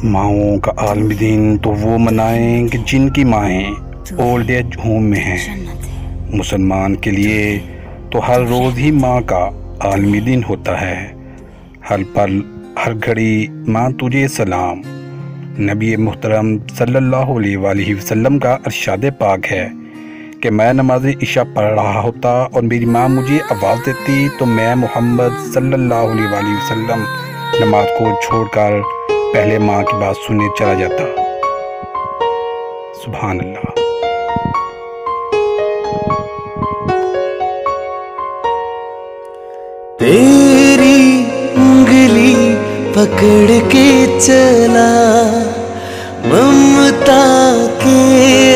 माओं का आलमी दिन तो वो मनाएं कि जिनकी माएँ ओल्ड एज होम में हैं। मुसलमान के लिए तो हर रोज़ ही माँ का आलमी दिन होता है। हर पल हर घड़ी माँ तुझे सलाम। नबी मुहतरम सल्लल्लाहु अलैहि वसल्लम का इरशाद पाक है कि मैं नमाज इशा पढ़ रहा होता और मेरी माँ मुझे आवाज़ देती तो मैं मोहम्मद सल्लल्लाहु अलैहि वसल्लम नमाज को छोड़कर पहले माँ की बात सुनने चला जाता। सुभान अल्लाह। तेरी उंगली पकड़ के चला, ममता के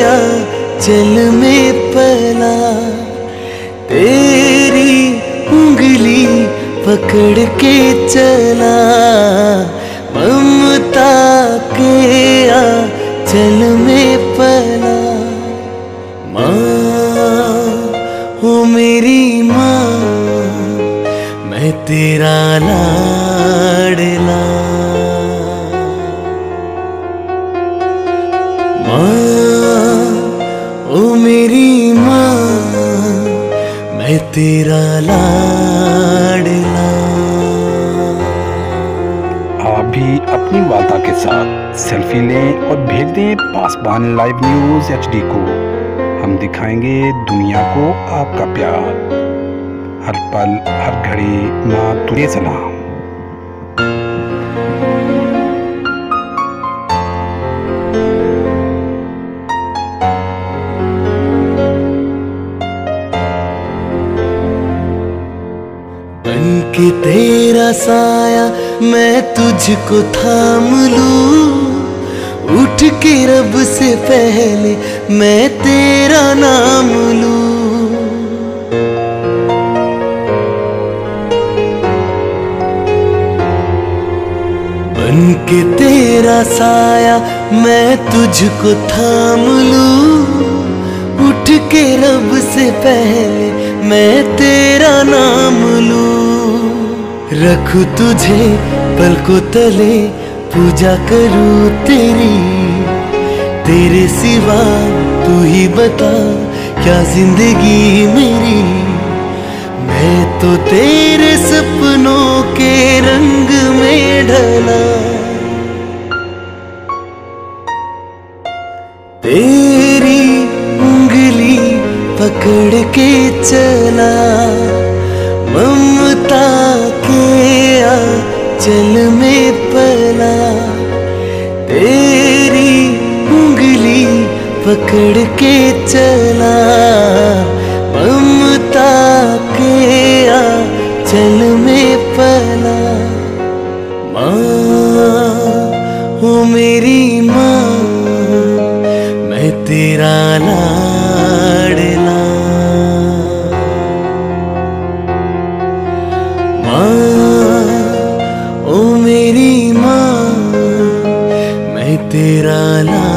आंचल में पला। तेरी उंगली पकड़ के चला, ममता के आंचल में पला। माँ हो मेरी माँ, मैं तेरा लाडला। माँ ओ मेरी माँ, मैं तेरा लाडला। आप भी अपनी वादा के साथ सेल्फी लें और भेज दें पासबान लाइव न्यूज़ HD को। हम दिखाएंगे दुनिया को आपका प्यार। हर पल हर घड़ी माँ तुझे सलाम। बनके तेरा साया मैं तुझको थाम लूं, उठ के रब से पहले मैं तेरा नाम लूं। बनके तेरा साया मैं तुझको थाम लूं, उठ के रब से पहले मैं तेरा नाम लूं। रखूं तुझे पलकों तले, पूजा करूं तेरी। तेरे सिवा तू ही बता क्या जिंदगी मेरी। मैं तो तेरे सपनों के रंग में ढला। तेरी उंगली पकड़ के चला, ममता के आंचल में पला। तेरी उंगली पकड़ के चला, ममता के आंचल में पला। माँ हो मेरी माँ, मैं तेरा लाडला। माँ ओ मेरी माँ, मैं तेरा लाडला।